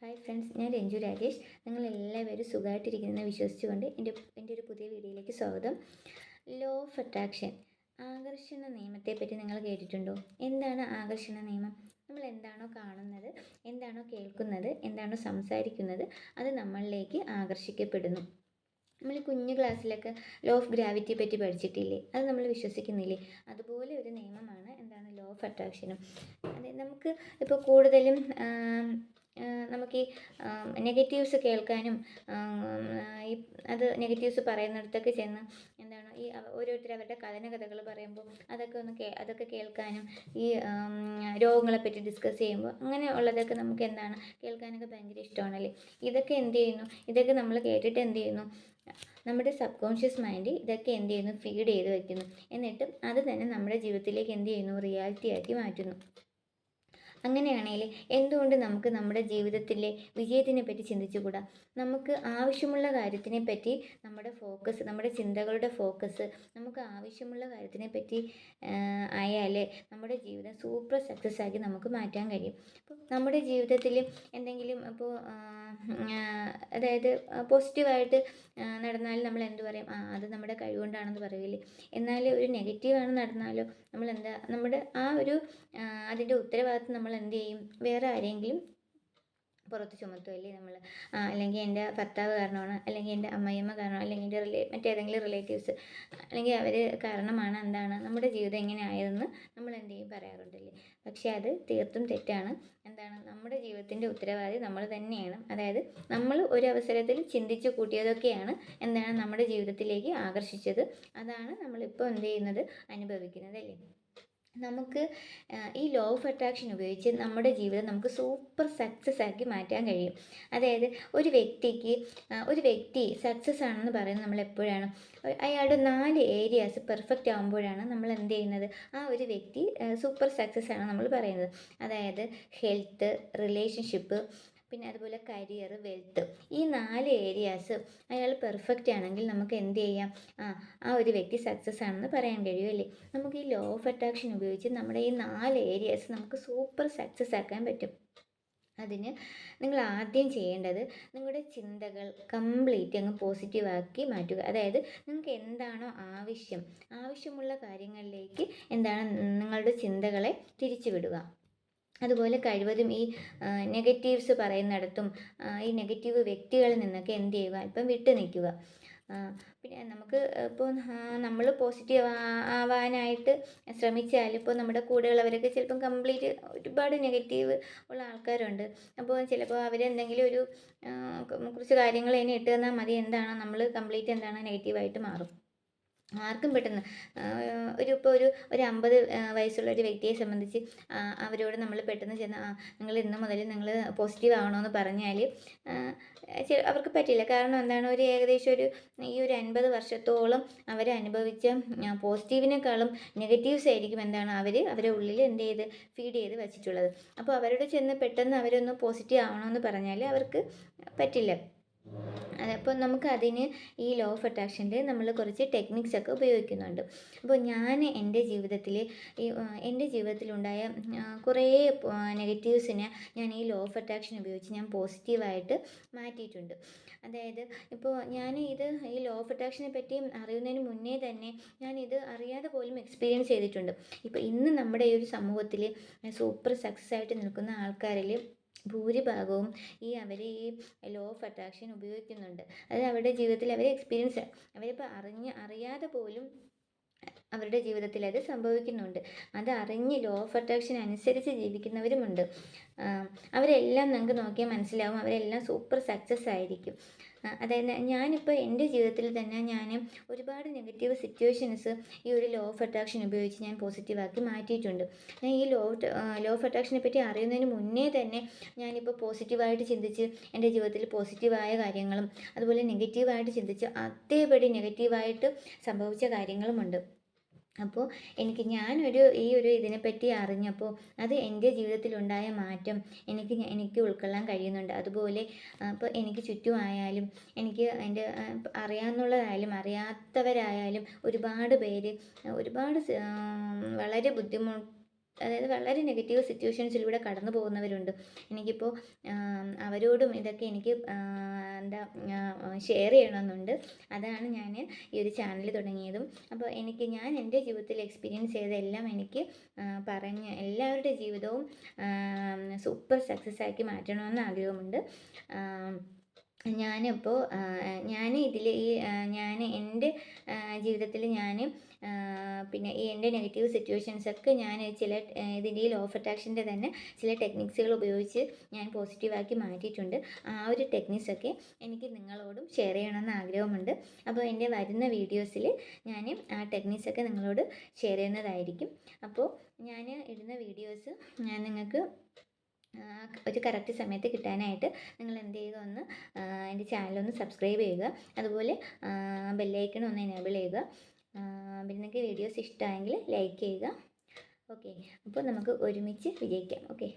Hi friends, ഞാൻ രഞ്ജു രാജേഷ്. നിങ്ങളെല്ലാവരും സുഖമായിട്ടിരിക്കുന്നതെന്ന് വിശ്വസിച്ചുകൊണ്ട് എൻ്റെ ഒരു പുതിയ വീഡിയോയിലേക്ക് സ്വാഗതം. ലോ ഓഫ് അട്രാക്ഷൻ, ആകർഷണ നിയമത്തെപ്പറ്റി നിങ്ങൾ കേട്ടിട്ടുണ്ടോ? എന്താണ് ആകർഷണ നിയമം? നമ്മൾ എന്താണോ കാണുന്നത്, എന്താണോ കേൾക്കുന്നത്, എന്താണോ സംസാരിക്കുന്നത്, അത് നമ്മളിലേക്ക് ആകർഷിക്കപ്പെടുന്നു. നമ്മൾ കുഞ്ഞു ക്ലാസ്സിലൊക്കെ ലോ ഓഫ് ഗ്രാവിറ്റിയെ പറ്റി പഠിച്ചിട്ടില്ലേ? അത് നമ്മൾ വിശ്വസിക്കുന്നില്ലേ? അതുപോലെ ഒരു നിയമമാണ് എന്താണ് ലോ ഓഫ് അട്രാക്ഷനും. അതെ, നമുക്ക് ഇപ്പോൾ കൂടുതലും നമുക്ക് ഈ നെഗറ്റീവ്സ് കേൾക്കാനും ഈ അത് നെഗറ്റീവ്സ് പറയുന്നിടത്തൊക്കെ ചെന്ന് എന്താണ് ഈ ഓരോരുത്തർ അവരുടെ കഥകൾ പറയുമ്പോൾ അതൊക്കെ കേൾക്കാനും ഈ രോഗങ്ങളെപ്പറ്റി ഡിസ്കസ് ചെയ്യുമ്പോൾ അങ്ങനെ ഉള്ളതൊക്കെ നമുക്ക് എന്താണ് കേൾക്കാനൊക്കെ ഭയങ്കര ഇഷ്ടമാണല്ലേ. ഇതൊക്കെ എന്ത് ചെയ്യുന്നു? ഇതൊക്കെ നമ്മൾ കേട്ടിട്ട് എന്ത് ചെയ്യുന്നു? നമ്മുടെ സബ് കോൺഷ്യസ് മൈൻഡ് ഇതൊക്കെ എന്ത് ചെയ്യുന്നു? ഫീഡ് ചെയ്ത് വയ്ക്കുന്നു. എന്നിട്ടും അത് തന്നെ നമ്മുടെ ജീവിതത്തിലേക്ക് എന്ത് ചെയ്യുന്നു? റിയാലിറ്റി ആക്കി മാറ്റുന്നു. അങ്ങനെയാണെങ്കിൽ എന്തുകൊണ്ട് നമുക്ക് നമ്മുടെ ജീവിതത്തിലെ വിജയത്തിനെ പറ്റി ചിന്തിച്ചുകൂടാ? നമുക്ക് ആവശ്യമുള്ള കാര്യത്തിനെ പറ്റി നമ്മുടെ ചിന്തകളുടെ ഫോക്കസ് നമുക്ക് ആവശ്യമുള്ള കാര്യത്തിനെ പറ്റി ആയാൽ നമ്മുടെ ജീവിതം സൂപ്പർ സക്സസ് ആക്കി നമുക്ക് മാറ്റാൻ കഴിയും. അപ്പോൾ നമ്മുടെ ജീവിതത്തിൽ എന്തെങ്കിലും അതായത് പോസിറ്റീവായിട്ട് നടന്നാൽ നമ്മൾ എന്ത് പറയും? അത് നമ്മുടെ കഴിവുകൊണ്ടാണെന്ന് പറയില്ലേ. എന്നാൽ ഒരു നെഗറ്റീവാണ് നടന്നാലോ നമ്മൾ നമ്മുടെ അതിൻ്റെ ഉത്തരവാദിത്വം നമ്മൾ എന്ത് ചെയ്യും? വേറെ ആരെങ്കിലും പുറത്ത് ചുമത്തുമല്ലേ നമ്മൾ. അല്ലെങ്കിൽ എൻ്റെ ഭർത്താവ് കാരണമാണ്, അല്ലെങ്കിൽ എൻ്റെ അമ്മയമ്മ കാരണമാണ്, അല്ലെങ്കിൽ എൻ്റെ മറ്റേതെങ്കിലും റിലേറ്റീവ്സ്, അല്ലെങ്കിൽ അവർ കാരണമാണ് എന്താണ് നമ്മുടെ ജീവിതം എങ്ങനെ ആയതെന്ന് നമ്മൾ എന്ത് ചെയ്യും? പറയാറുണ്ടല്ലേ. പക്ഷേ അത് തീർത്തും തെറ്റാണ്. എന്താണ് നമ്മുടെ ജീവിതത്തിൻ്റെ ഉത്തരവാദി നമ്മൾ തന്നെയാണ്. അതായത് നമ്മൾ ഒരു അവസരത്തിൽ ചിന്തിച്ച് കൂട്ടിയതൊക്കെയാണ് എന്താണ് നമ്മുടെ ജീവിതത്തിലേക്ക് ആകർഷിച്ചത്. അതാണ് നമ്മളിപ്പോൾ എന്ത് ചെയ്യുന്നത്? അനുഭവിക്കുന്നത് അല്ലേ. നമുക്ക് ഈ ലോ ഓഫ് അട്രാക്ഷൻ ഉപയോഗിച്ച് നമ്മുടെ ജീവിതം നമുക്ക് സൂപ്പർ സക്സസ് ആക്കി മാറ്റാൻ കഴിയും. അതായത് ഒരു വ്യക്തി സക്സസ് ആണെന്ന് പറയുന്നത് നമ്മൾ എപ്പോഴാണ്? അയാളുടെ 4 ഏരിയാസ് പെർഫെക്റ്റ് ആകുമ്പോഴാണ് നമ്മൾ എന്ത് ചെയ്യുന്നത്? ആ ഒരു വ്യക്തി സൂപ്പർ സക്സസ് ആണ് നമ്മൾ പറയുന്നത്. അതായത് ഹെൽത്ത്, റിലേഷൻഷിപ്പ്, പിന്നെ അതുപോലെ കരിയർ, വെൽത്ത്, ഈ 4 ഏരിയാസ് അയാൾ പെർഫെക്റ്റ് ആണെങ്കിൽ നമുക്ക് എന്ത് ചെയ്യാം? ആ ഒരു വ്യക്തി സക്സസ് ആണെന്ന് പറയാൻ കഴിയുമല്ലേ. നമുക്ക് ഈ ലോ ഓഫ് അട്രാക്ഷൻ ഉപയോഗിച്ച് നമ്മുടെ ഈ 4 ഏരിയാസ് നമുക്ക് സൂപ്പർ സക്സസ് ആക്കാൻ പറ്റും. അതിന് നിങ്ങൾ ആദ്യം ചെയ്യേണ്ടത് നിങ്ങളുടെ ചിന്തകൾ കംപ്ലീറ്റ് അങ്ങ് പോസിറ്റീവാക്കി മാറ്റുക. അതായത് നിങ്ങൾക്ക് എന്താണോ ആവശ്യമുള്ള കാര്യങ്ങളിലേക്ക് എന്താണ് നിങ്ങളുടെ ചിന്തകളെ തിരിച്ചു വിടുക. അതുപോലെ കഴിവതും ഈ നെഗറ്റീവ്സ് പറയുന്നിടത്തും ഈ നെഗറ്റീവ് വ്യക്തികളിൽ നിന്നൊക്കെ എന്ത് ചെയ്യുക? ഇപ്പം വിട്ടു നിൽക്കുക. പിന്നെ നമുക്ക് ഇപ്പോൾ നമ്മൾ പോസിറ്റീവ് ആവാനായിട്ട് ശ്രമിച്ചാൽ ഇപ്പോൾ നമ്മുടെ കൂടെയുള്ളവരൊക്കെ ചിലപ്പം കംപ്ലീറ്റ് ഒരുപാട് നെഗറ്റീവ് ഉള്ള ആൾക്കാരുണ്ട്. അപ്പോൾ ചിലപ്പോൾ അവരെന്തെങ്കിലും കുറച്ച് കാര്യങ്ങൾ ഇനി ഇട്ട് തന്നാൽ മതി, എന്താണ് നമ്മൾ കംപ്ലീറ്റ് എന്താണ് നെഗറ്റീവായിട്ട് മാറും. ആർക്കും പെട്ടെന്ന് ഇപ്പോൾ ഒരു 50 വയസ്സുള്ള ഒരു വ്യക്തിയെ സംബന്ധിച്ച് അവരോട് നമ്മൾ പെട്ടെന്ന് ചെന്ന് നിങ്ങൾ ഇന്ന് മുതൽ നിങ്ങൾ പോസിറ്റീവ് ആവണമെന്ന് പറഞ്ഞാൽ അവർക്ക് പറ്റില്ല. കാരണം എന്താണ്? ഏകദേശം ഈ ഒരു 50 വർഷത്തോളം അവരനുഭവിച്ച പോസിറ്റീവിനേക്കാളും നെഗറ്റീവ്സ് ആയിരിക്കും എന്താണ് അവരെ ഉള്ളിൽ ഫീഡ് ചെയ്ത് വെച്ചിട്ടുള്ളത്. അപ്പോൾ അവരോട് ചെന്ന് പെട്ടെന്ന് അവരൊന്ന് പോസിറ്റീവ് ആവണമെന്ന് പറഞ്ഞാൽ അവർക്ക് പറ്റില്ല. അതപ്പോൾ നമുക്കതിന് ഈ ലോ ഓഫ് അട്രാക്ഷൻ്റെ നമ്മൾ കുറച്ച് ടെക്നിക്സൊക്കെ ഉപയോഗിക്കുന്നുണ്ട്. അപ്പോൾ ഞാൻ എൻ്റെ ജീവിതത്തിലുണ്ടായ കുറേ നെഗറ്റീവ്സിനെ ഞാൻ ഈ ലോ ഓഫ് അട്രാക്ഷൻ ഉപയോഗിച്ച് ഞാൻ പോസിറ്റീവായിട്ട് മാറ്റിയിട്ടുണ്ട്. അതായത് ഇപ്പോൾ ഈ ലോ ഓഫ് അട്രാക്ഷനെ പറ്റി അറിയുന്നതിന് മുന്നേ തന്നെ ഞാനിത് അറിയാതെ പോലും എക്സ്പീരിയൻസ് ചെയ്തിട്ടുണ്ട്. ഇപ്പോൾ ഇന്ന് നമ്മുടെ ഈ ഒരു സമൂഹത്തിൽ സൂപ്പർ സക്സസ് ആയിട്ട് നിൽക്കുന്ന ആൾക്കാരിൽ ഭൂരിഭാഗവും അവർ ഈ ലോ ഓഫ് അട്രാക്ഷൻ ഉപയോഗിക്കുന്നുണ്ട്. അത് അവരുടെ ജീവിതത്തിൽ അവരിപ്പോൾ അറിയാതെ പോലും അവരുടെ ജീവിതത്തിൽ അത് സംഭവിക്കുന്നുണ്ട്. അത് അറിഞ്ഞ് ലോ ഓഫ് അട്രാക്ഷൻ അനുസരിച്ച് ജീവിക്കുന്നവരുമുണ്ട്. അവരെല്ലാം നിങ്ങൾക്ക് നോക്കിയാൽ മനസ്സിലാവും, അവരെല്ലാം സൂപ്പർ സക്സസ് ആയിരിക്കും. അതായത് ഞാനിപ്പോൾ എൻ്റെ ജീവിതത്തിൽ തന്നെ ഞാൻ ഒരുപാട് നെഗറ്റീവ് സിറ്റുവേഷൻസ് ഈ ഒരു ലോ ഓഫ് അട്രാക്ഷൻ ഉപയോഗിച്ച് ഞാൻ പോസിറ്റീവാക്കി മാറ്റിയിട്ടുണ്ട്. ഞാൻ ഈ ലോ ഓഫ് അട്രാക്ഷനെ പറ്റി അറിയുന്നതിന് മുന്നേ തന്നെ ഞാനിപ്പോൾ പോസിറ്റീവായിട്ട് ചിന്തിച്ച് എൻ്റെ ജീവിതത്തിൽ പോസിറ്റീവായ കാര്യങ്ങളും അതുപോലെ നെഗറ്റീവായിട്ട് ചിന്തിച്ച് അതേപടി നെഗറ്റീവായിട്ട് സംഭവിച്ച കാര്യങ്ങളുമുണ്ട്. അപ്പോൾ ഈ ഒരു ഇതിനെപ്പറ്റി അറിഞ്ഞപ്പോൾ അത് എൻ്റെ ജീവിതത്തിലുണ്ടായ മാറ്റം എനിക്ക് ഉൾക്കൊള്ളാൻ കഴിയുന്നുണ്ട്. അതുപോലെ ഇപ്പോൾ എനിക്ക് ചുറ്റുമായാലും എനിക്ക് എൻ്റെ അറിയാവുന്നതായാലും അറിയാത്തവരായാലും ഒരുപാട് പേര് വളരെ അതായത് വളരെ നെഗറ്റീവ് സിറ്റുവേഷൻസിലൂടെ കടന്നു പോകുന്നവരുണ്ട്. എനിക്കിപ്പോൾ അവരോടും ഇതൊക്കെ എനിക്ക് എന്താ ഷെയർ ചെയ്യണമെന്നുണ്ട്. അതാണ് ഞാൻ ഈ ഒരു ചാനൽ തുടങ്ങിയതും. അപ്പോൾ ഞാൻ എൻ്റെ ജീവിതത്തിൽ എക്സ്പീരിയൻസ് ചെയ്തതെല്ലാം എനിക്ക് പറഞ്ഞ് എല്ലാവരുടെ ജീവിതവും സൂപ്പർ സക്സസ് ആക്കി മാറ്റണമെന്ന് ആഗ്രഹമുണ്ട്. ഞാനിപ്പോൾ ഞാൻ എൻ്റെ ജീവിതത്തിൽ പിന്നെ ഈ എൻ്റെ നെഗറ്റീവ് സിറ്റുവേഷൻസൊക്കെ ഞാൻ ഇതിൻ്റെ ഈ ലോ ഓഫ് അട്രാക്ഷൻ്റെ തന്നെ ചില ടെക്നിക്സുകൾ ഉപയോഗിച്ച് ഞാൻ പോസിറ്റീവാക്കി മാറ്റിയിട്ടുണ്ട്. ആ ഒരു ടെക്നിക്സൊക്കെ എനിക്ക് നിങ്ങളോടും ഷെയർ ചെയ്യണമെന്ന് ആഗ്രഹമുണ്ട്. അപ്പോൾ എൻ്റെ വരുന്ന വീഡിയോസിൽ ഞാൻ ആ ടെക്നിക്സൊക്കെ നിങ്ങളോട് ഷെയർ ചെയ്യുന്നതായിരിക്കും. അപ്പോൾ ഞാൻ ഇടുന്ന വീഡിയോസ് നിങ്ങൾക്ക് ഒരു കറക്റ്റ് സമയത്ത് കിട്ടാനായിട്ട് നിങ്ങൾ എന്ത് ചെയ്യുക, ഒന്ന് എൻ്റെ ചാനലൊന്ന് സബ്സ്ക്രൈബ് ചെയ്യുക. അതുപോലെ ബെല്ലൈക്കൺ ഒന്ന് എനേബിൾ ചെയ്യുക. പിന്നെ നിങ്ങൾക്ക് വീഡിയോസ് ഇഷ്ടമായെങ്കിൽ ലൈക്ക് ചെയ്യുക. ഓക്കെ, അപ്പോൾ നമുക്ക് ഒരുമിച്ച് വിജയിക്കാം. ഓക്കെ.